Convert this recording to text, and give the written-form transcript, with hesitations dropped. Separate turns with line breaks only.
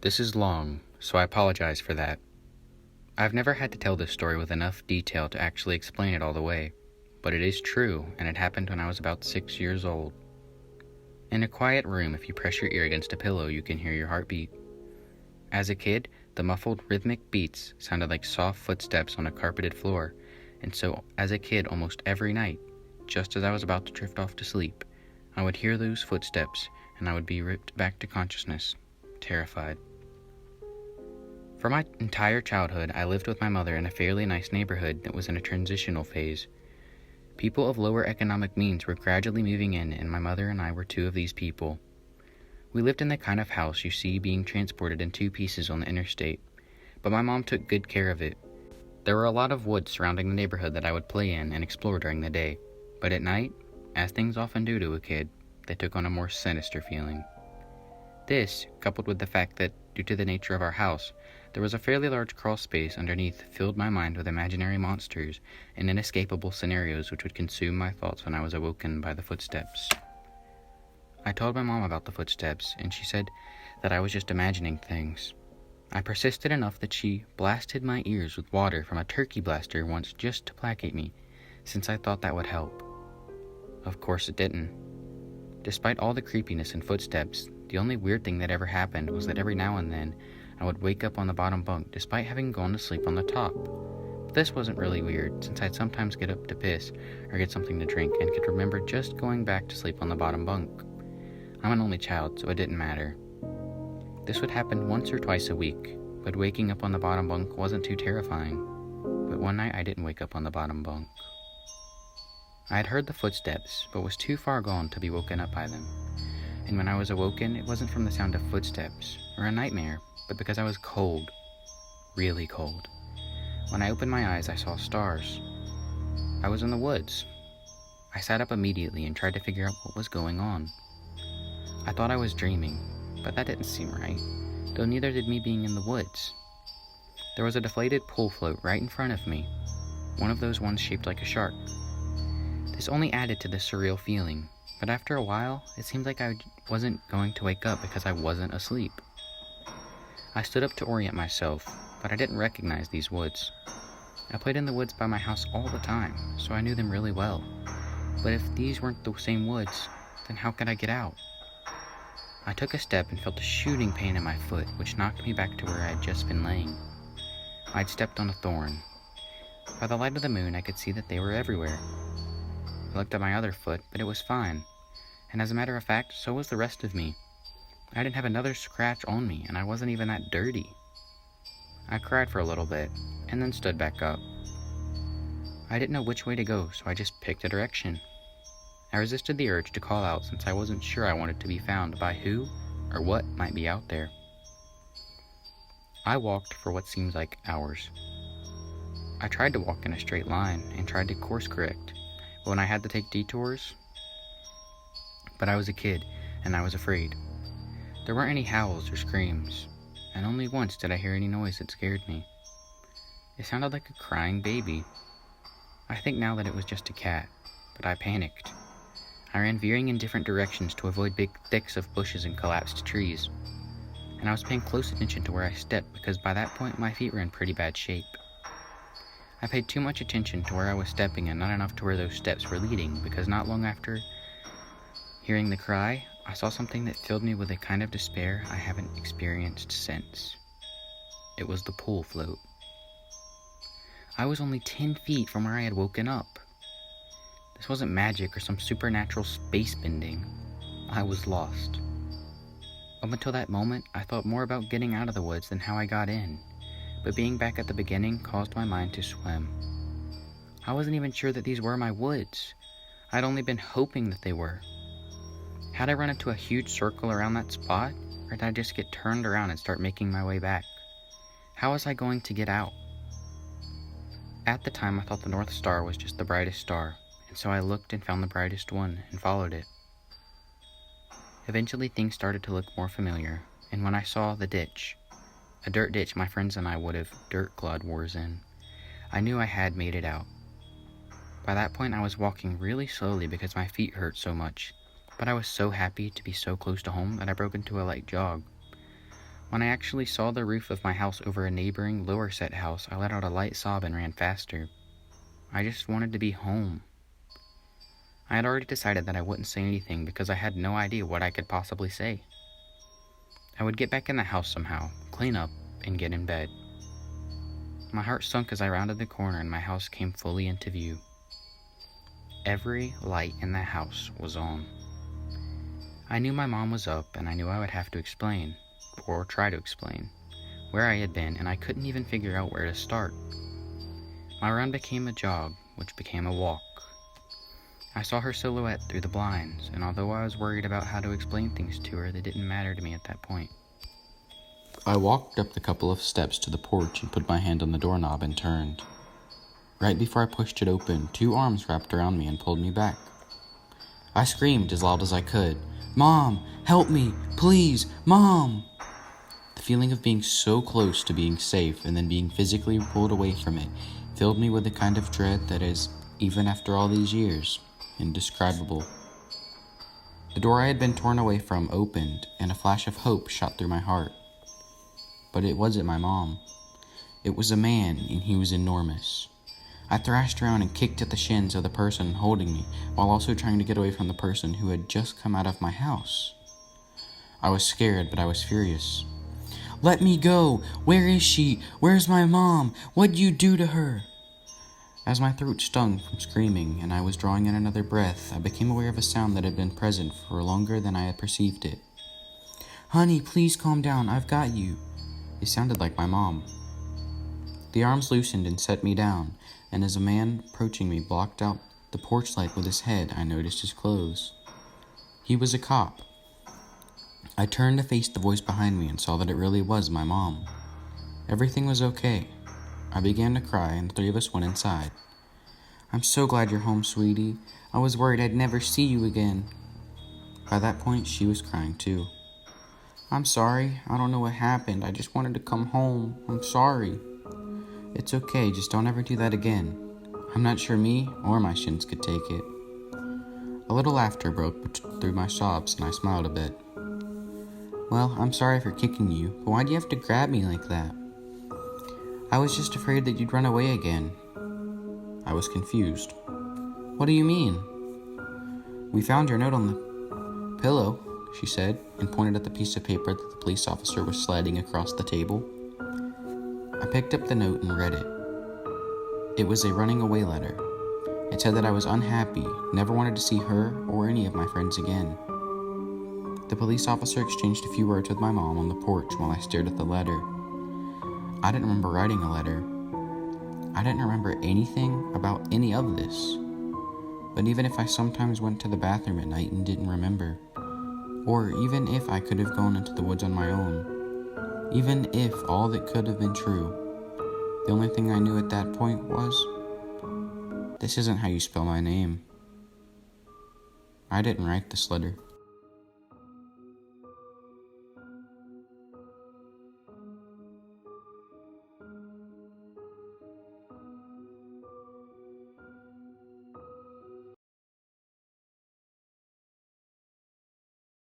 This is long, so I apologize for that. I've never had to tell this story with enough detail to actually explain it all the way, but it is true, and it happened when I was about 6 years old. In a quiet room, if you press your ear against a pillow, you can hear your heartbeat. As a kid, the muffled rhythmic beats sounded like soft footsteps on a carpeted floor, and so as a kid almost every night, just as I was about to drift off to sleep, I would hear those footsteps and I would be ripped back to consciousness, terrified. For my entire childhood, I lived with my mother in a fairly nice neighborhood that was in a transitional phase. People of lower economic means were gradually moving in, and my mother and I were two of these people. We lived in the kind of house you see being transported in two pieces on the interstate, but my mom took good care of it. There were a lot of woods surrounding the neighborhood that I would play in and explore during the day, but at night, as things often do to a kid, they took on a more sinister feeling. This, coupled with the fact that, due to the nature of our house, there was a fairly large crawl space underneath, filled my mind with imaginary monsters and inescapable scenarios which would consume my thoughts when I was awoken by the footsteps. I told my mom about the footsteps, and she said that I was just imagining things. I persisted enough that she blasted my ears with water from a turkey blaster once just to placate me, since I thought that would help. Of course it didn't. Despite all the creepiness and footsteps, the only weird thing that ever happened was that every now and then I would wake up on the bottom bunk despite having gone to sleep on the top. But this wasn't really weird, since I'd sometimes get up to piss or get something to drink and could remember just going back to sleep on the bottom bunk. I'm an only child, so it didn't matter. This would happen once or twice a week, but waking up on the bottom bunk wasn't too terrifying. But one night I didn't wake up on the bottom bunk. I had heard the footsteps, but was too far gone to be woken up by them. And when I was awoken, it wasn't from the sound of footsteps or a nightmare, but because I was cold. Really cold. When I opened my eyes, I saw stars. I was in the woods. I sat up immediately and tried to figure out what was going on. I thought I was dreaming, but that didn't seem right, though neither did me being in the woods. There was a deflated pool float right in front of me, one of those ones shaped like a shark. This only added to the surreal feeling, but after a while, it seemed like I wasn't going to wake up because I wasn't asleep. I stood up to orient myself, but I didn't recognize these woods. I played in the woods by my house all the time, so I knew them really well. But if these weren't the same woods, then how could I get out? I took a step and felt a shooting pain in my foot, which knocked me back to where I had just been laying. I'd stepped on a thorn. By the light of the moon, I could see that they were everywhere. I looked at my other foot, but it was fine, and as a matter of fact, so was the rest of me. I didn't have another scratch on me, and I wasn't even that dirty. I cried for a little bit, and then stood back up. I didn't know which way to go, so I just picked a direction. I resisted the urge to call out since I wasn't sure I wanted to be found by who or what might be out there. I walked for what seems like hours. I tried to walk in a straight line and tried to course correct, but when I had to take detours, but I was a kid and I was afraid. There weren't any howls or screams, and only once did I hear any noise that scared me. It sounded like a crying baby. I think now that it was just a cat, but I panicked. I ran veering in different directions to avoid big thicks of bushes and collapsed trees, and I was paying close attention to where I stepped because by that point my feet were in pretty bad shape. I paid too much attention to where I was stepping and not enough to where those steps were leading, because not long after hearing the cry, I saw something that filled me with a kind of despair I haven't experienced since. It was the pool float. I was only 10 feet from where I had woken up. This wasn't magic or some supernatural space bending. I was lost. Up until that moment, I thought more about getting out of the woods than how I got in, but being back at the beginning caused my mind to swim. I wasn't even sure that these were my woods. I'd only been hoping that they were. Had I run into a huge circle around that spot, or did I just get turned around and start making my way back? How was I going to get out? At the time, I thought the North Star was just the brightest star, and so I looked and found the brightest one and followed it. Eventually, things started to look more familiar, and when I saw the ditch, a dirt ditch my friends and I would have dirt clawed wars in, I knew I had made it out. By that point, I was walking really slowly because my feet hurt so much, but I was so happy to be so close to home that I broke into a light jog. When I actually saw the roof of my house over a neighboring lower set house, I let out a light sob and ran faster. I just wanted to be home. I had already decided that I wouldn't say anything because I had no idea what I could possibly say. I would get back in the house somehow, clean up, and get in bed. My heart sunk as I rounded the corner and my house came fully into view. Every light in the house was on. I knew my mom was up, and I knew I would have to explain, or try to explain, where I had been, and I couldn't even figure out where to start. My run became a jog, which became a walk. I saw her silhouette through the blinds, and although I was worried about how to explain things to her, they didn't matter to me at that point. I walked up the couple of steps to the porch and put my hand on the doorknob and turned. Right before I pushed it open, 2 arms wrapped around me and pulled me back. I screamed as loud as I could, "Mom, help me, please, Mom!" The feeling of being so close to being safe and then being physically pulled away from it filled me with the kind of dread that is, even after all these years, indescribable. The door I had been torn away from opened, and a flash of hope shot through my heart. But it wasn't my mom. It was a man, and he was enormous. I thrashed around and kicked at the shins of the person holding me, while also trying to get away from the person who had just come out of my house. I was scared, but I was furious. "Let me go! Where is she? Where's my mom? What'd you do to her?" As my throat stung from screaming and I was drawing in another breath, I became aware of a sound that had been present for longer than I had perceived it. "Honey, please calm down. I've got you." It sounded like my mom. The arms loosened and set me down, and as a man approaching me blocked out the porch light with his head, I noticed his clothes. He was a cop. I turned to face the voice behind me and saw that it really was my mom. Everything was okay. I began to cry, and the 3 of us went inside. "I'm so glad you're home, sweetie. I was worried I'd never see you again." By that point, she was crying too. "I'm sorry. I don't know what happened. I just wanted to come home. I'm sorry." "It's okay. Just don't ever do that again." I'm not sure me or my shins could take it. A little laughter broke through my sobs, and I smiled a bit. "Well, I'm sorry for kicking you, but why'd you have to grab me like that?" "I was just afraid that you'd run away again." I was confused. "What do you mean?" "We found your note on the pillow," she said, and pointed at the piece of paper that the police officer was sliding across the table. I picked up the note and read it. It was a running away letter. It said that I was unhappy, never wanted to see her or any of my friends again. The police officer exchanged a few words with my mom on the porch while I stared at the letter. I didn't remember writing a letter. I didn't remember anything about any of this. But even if I sometimes went to the bathroom at night and didn't remember, or even if I could have gone into the woods on my own, even if all that could have been true, the only thing I knew at that point was, this isn't how you spell my name. I didn't write this letter.